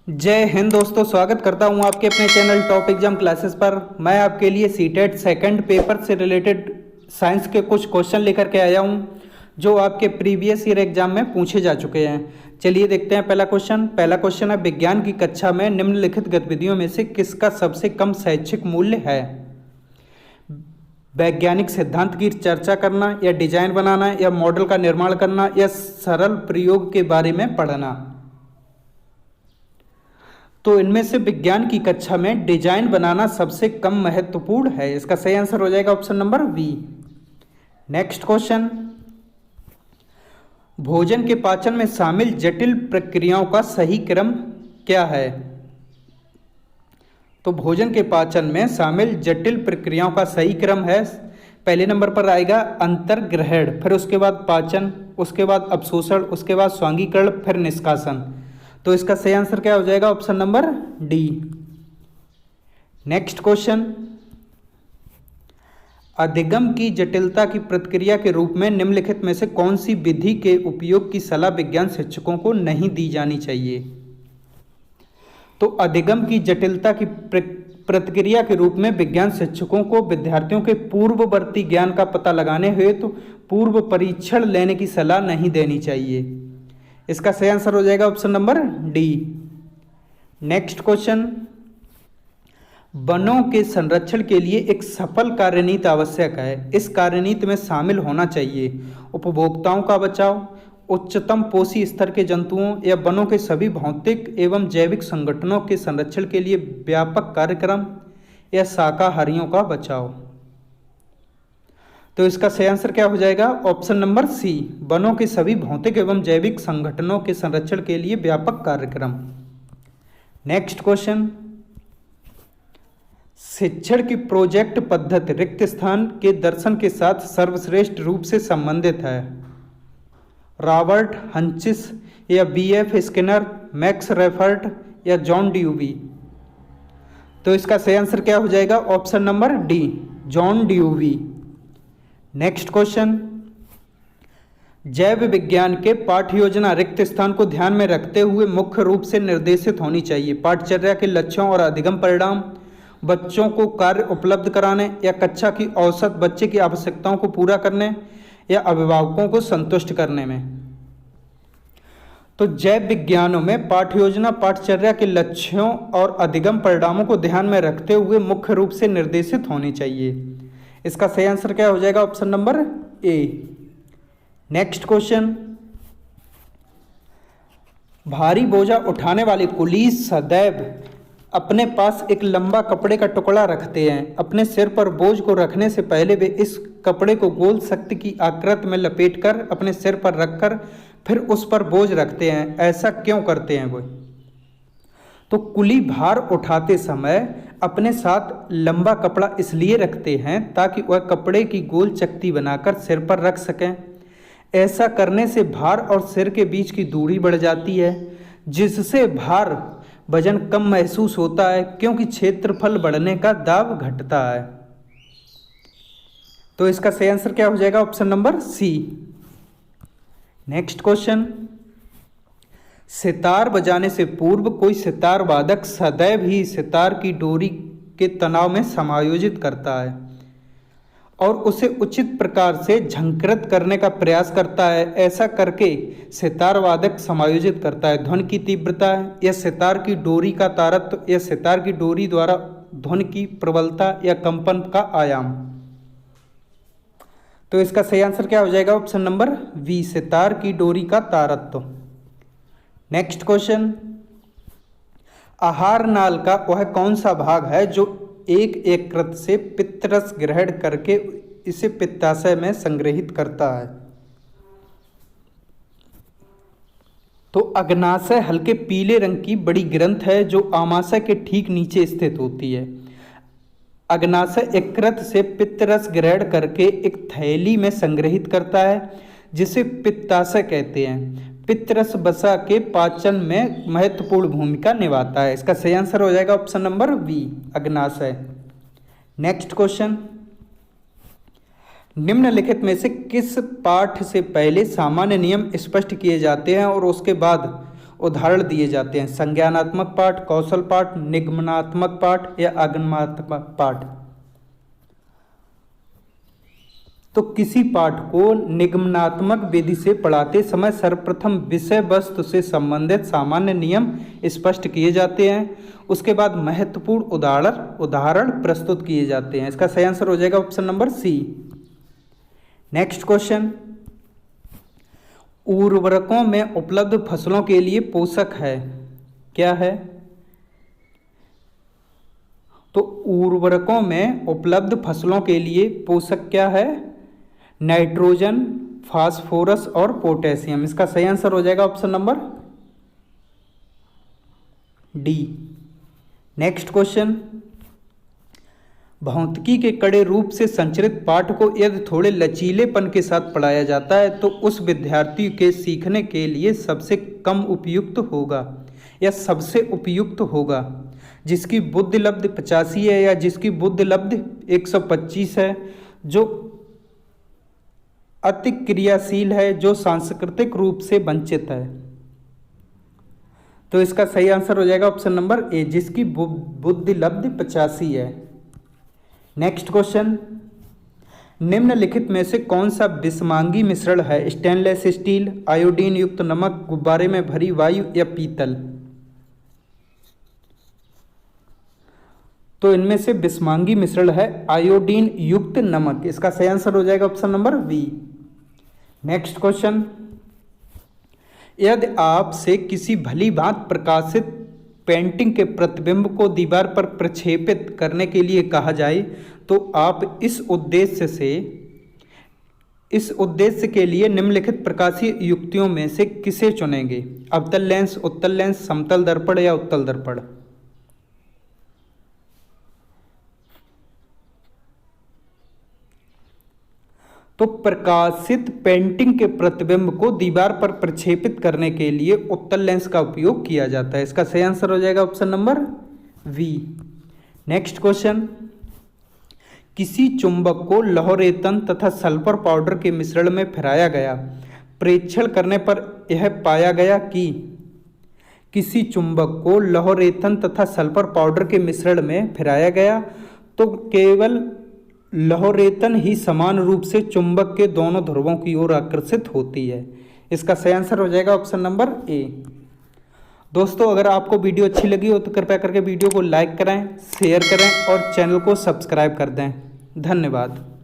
जय हिंद दोस्तों, स्वागत करता हूं आपके अपने चैनल टॉप एग्जाम क्लासेस पर। मैं आपके लिए सीटेट सेकंड पेपर से रिलेटेड साइंस के कुछ क्वेश्चन लेकर के आया हूं जो आपके प्रीवियस ईयर एग्जाम में पूछे जा चुके हैं। चलिए देखते हैं पहला क्वेश्चन है, विज्ञान की कक्षा में निम्नलिखित गतिविधियों में से किसका सबसे कम शैक्षिक मूल्य है? वैज्ञानिक सिद्धांत की चर्चा करना, या डिजाइन बनाना, या मॉडल का निर्माण करना, या सरल प्रयोग के बारे में पढ़ना। तो इनमें से विज्ञान की कक्षा में डिजाइन बनाना सबसे कम महत्वपूर्ण है। इसका सही आंसर हो जाएगा option number B. Next question, भोजन के पाचन में शामिल जटिल प्रक्रियाओं का सही क्रम क्या है? तो भोजन के पाचन में शामिल जटिल प्रक्रियाओं का सही क्रम है, पहले नंबर पर आएगा अंतर्ग्रहण, फिर उसके बाद पाचन, उसके बाद अवशोषण, उसके बाद स्वांगीकरण, फिर निष्कासन। तो इसका सही आंसर क्या हो जाएगा? Option number D. Next question, अधिगम की जटिलता की प्रतिक्रिया के रूप में निम्नलिखित में से कौन सी विधि के उपयोग की सलाह विज्ञान शिक्षकों को नहीं दी जानी चाहिए? तो अधिगम की जटिलता की प्रतिक्रिया के रूप में विज्ञान शिक्षकों को विद्यार्थियों के पूर्ववर्ती ज्ञान का पता लगाने हेतु पूर्व परीक्षण लेने की सलाह नहीं देनी चाहिए। इसका सही आंसर हो जाएगा option number D. Next question, वनों के संरक्षण के लिए एक सफल कार्यनीति आवश्यक है। इस कार्यनीति में शामिल होना चाहिए उपभोक्ताओं का बचाव, उच्चतम पोषी स्तर के जंतुओं या वनों के सभी भौतिक एवं जैविक संगठनों के संरक्षण के लिए व्यापक कार्यक्रम, या शाकाहारियों का बचाव। तो इसका सही आंसर क्या हो जाएगा? ऑप्शन नंबर सी, वनों के सभी भौतिक एवं जैविक संगठनों के संरक्षण के लिए व्यापक कार्यक्रम। नेक्स्ट क्वेश्चन, शिक्षण की प्रोजेक्ट पद्धति रिक्त स्थान के दर्शन के साथ सर्वश्रेष्ठ रूप से संबंधित है। रॉबर्ट हंचिस, या बीएफ स्किनर, मैक्स रेफर्ट, या जॉन ड्यूवी। तो इसका सही आंसर क्या हो जाएगा? Option number D, John dewy. Next question, जैव विज्ञान के पाठ्य योजना रिक्त स्थान को ध्यान में रखते हुए मुख्य रूप से निर्देशित होनी चाहिए। पाठचर्या के लक्ष्यों और अधिगम परिणाम, बच्चों को कार्य उपलब्ध कराने, या कक्षा की औसत बच्चे की आवश्यकताओं को पूरा करने, या अभिभावकों को संतुष्ट करने में। तो जैव विज्ञानों में पाठ्य योजना पाठचर्या के लक्ष्यों और अधिगम परिणामों को ध्यान में रखते हुए मुख्य रूप से निर्देशित होनी चाहिए। इसका सही आंसर क्या हो जाएगा? Option number A. Next question, भारी बोझा उठाने वाले कुली सदैव अपने पास एक लंबा कपड़े का टुकड़ा रखते हैं। अपने सिर पर बोझ को रखने से पहले वे इस कपड़े को गोल शक्ति की आकृति में लपेटकर अपने सिर पर रखकर फिर उस पर बोझ रखते हैं। ऐसा क्यों करते हैं वो? तो कुली भार उठाते समय अपने साथ लंबा कपड़ा इसलिए रखते हैं ताकि वह कपड़े की गोल चकती बनाकर सिर पर रख सकें। ऐसा करने से भार और सिर के बीच की दूरी बढ़ जाती है, जिससे भार वजन कम महसूस होता है क्योंकि क्षेत्रफल बढ़ने का दाब घटता है। तो इसका सही आंसर क्या हो जाएगा? Option number C. Next question, सितार बजाने से पूर्व कोई सितार वादक सदैव ही सितार की डोरी के तनाव में समायोजित करता है और उसे उचित प्रकार से झंकृत करने का प्रयास करता है। ऐसा करके सितार वादक समायोजित करता है ध्वनि की तीव्रता, या सितार की डोरी का तारत्व, या सितार की डोरी द्वारा ध्वनि की प्रबलता या कंपन का आयाम। तो इसका सही आंसर क्या हो जाएगा? ऑप्शन नंबर बी, सितार की डोरी का तारत्व। नेक्स्ट क्वेश्चन, आहार नाल का वह कौन सा भाग है जो एक यकृत से पित्तरस ग्रहण करके इसे पित्ताशय में संग्रहित करता है? तो अग्नाशय हल्के पीले रंग की बड़ी ग्रंथ है जो आमाशय के ठीक नीचे स्थित होती है। अग्नाशय यकृत से पित्तरस ग्रहण करके एक थैली में संग्रहित करता है जिसे पित्ताशय कहते हैं। पित्तरस वसा के पाचन में महत्वपूर्ण भूमिका निभाता है। इसका सही आंसर हो जाएगा ऑप्शन नंबर बी, अग्नाशय। नेक्स्ट क्वेश्चन, निम्नलिखित में से किस पाठ से पहले सामान्य नियम स्पष्ट किए जाते हैं और उसके बाद उदाहरण दिए जाते हैं? संज्ञानात्मक पाठ, कौशल पाठ, निगमनात्मक पाठ या आगमनात्मक पाठ? तो किसी पाठ को निगमनात्मक विधि से पढ़ाते समय सर्वप्रथम विषय वस्तु से संबंधित सामान्य नियम स्पष्ट किए जाते हैं। उसके बाद महत्वपूर्ण उदाहरण प्रस्तुत किए जाते हैं। इसका सही आंसर हो जाएगा option number C. Next question, उर्वरकों में उपलब्ध फसलों के लिए पोषक है, क्या है? तो उर्वरकों में उपलब्ध फसलों के लिए पोषक क्या है? नाइट्रोजन, फास्फोरस और पोटेशियम। इसका सही आंसर हो जाएगा option number D. Next question, भौतिकी के कड़े रूप से संचरित पाठ को यदि थोड़े लचीलेपन के साथ पढ़ाया जाता है तो उस विद्यार्थी के सीखने के लिए सबसे कम उपयुक्त होगा या सबसे उपयुक्त होगा जिसकी बुद्धि लब्धि 85 है या जिसकी बुद्धि लब्धि 125 है, जो अति क्रियाशील है, जो सांस्कृतिक रूप से वंचित है? तो इसका सही आंसर हो जाएगा ऑप्शन नंबर ए, जिसकी बुद्धि लब्धि 85 है। नेक्स्ट क्वेश्चन, निम्नलिखित में से कौन सा विषमांगी मिश्रण है? स्टेनलेस स्टील, आयोडीन युक्त नमक, गुब्बारे में भरी वायु या पीतल? तो इनमें से विषमांगी मिश्रण है आयोडीन युक्त नमक। इसका सही आंसर हो जाएगा option number B. Next question, यदि आपसे किसी भली भांति प्रकाशित पेंटिंग के प्रतिबिंब को दीवार पर प्रक्षेपित करने के लिए कहा जाए तो आप इस उद्देश्य के लिए निम्नलिखित प्रकाशीय युक्तियों में से किसे चुनेंगे? अवतल लेंस, उत्तल लेंस, समतल दर्पण या उत्तल दर्पण? तो प्रकाशित पेंटिंग के प्रतिबिंब को दीवार पर प्रक्षेपित करने के लिए उत्तल लेंस का उपयोग किया जाता है। इसका सही आंसर हो जाएगा option number B. Next question, किसी चुंबक को लौह रेतन तथा सल्फर पाउडर के मिश्रण में फिराया गया, प्रेक्षण करने पर यह पाया गया कि किसी चुंबक को लौह रेतन तथा सल्फर पाउडर के मिश्रण में फिराया गया तो केवल लौह रेतन ही समान रूप से चुंबक के दोनों ध्रुवों की ओर आकर्षित होती है। इसका सही आंसर हो जाएगा ऑप्शन नंबर ए। दोस्तों, अगर आपको वीडियो अच्छी लगी हो तो कृपया करके वीडियो को लाइक करें, शेयर करें और चैनल को सब्सक्राइब कर दें। धन्यवाद।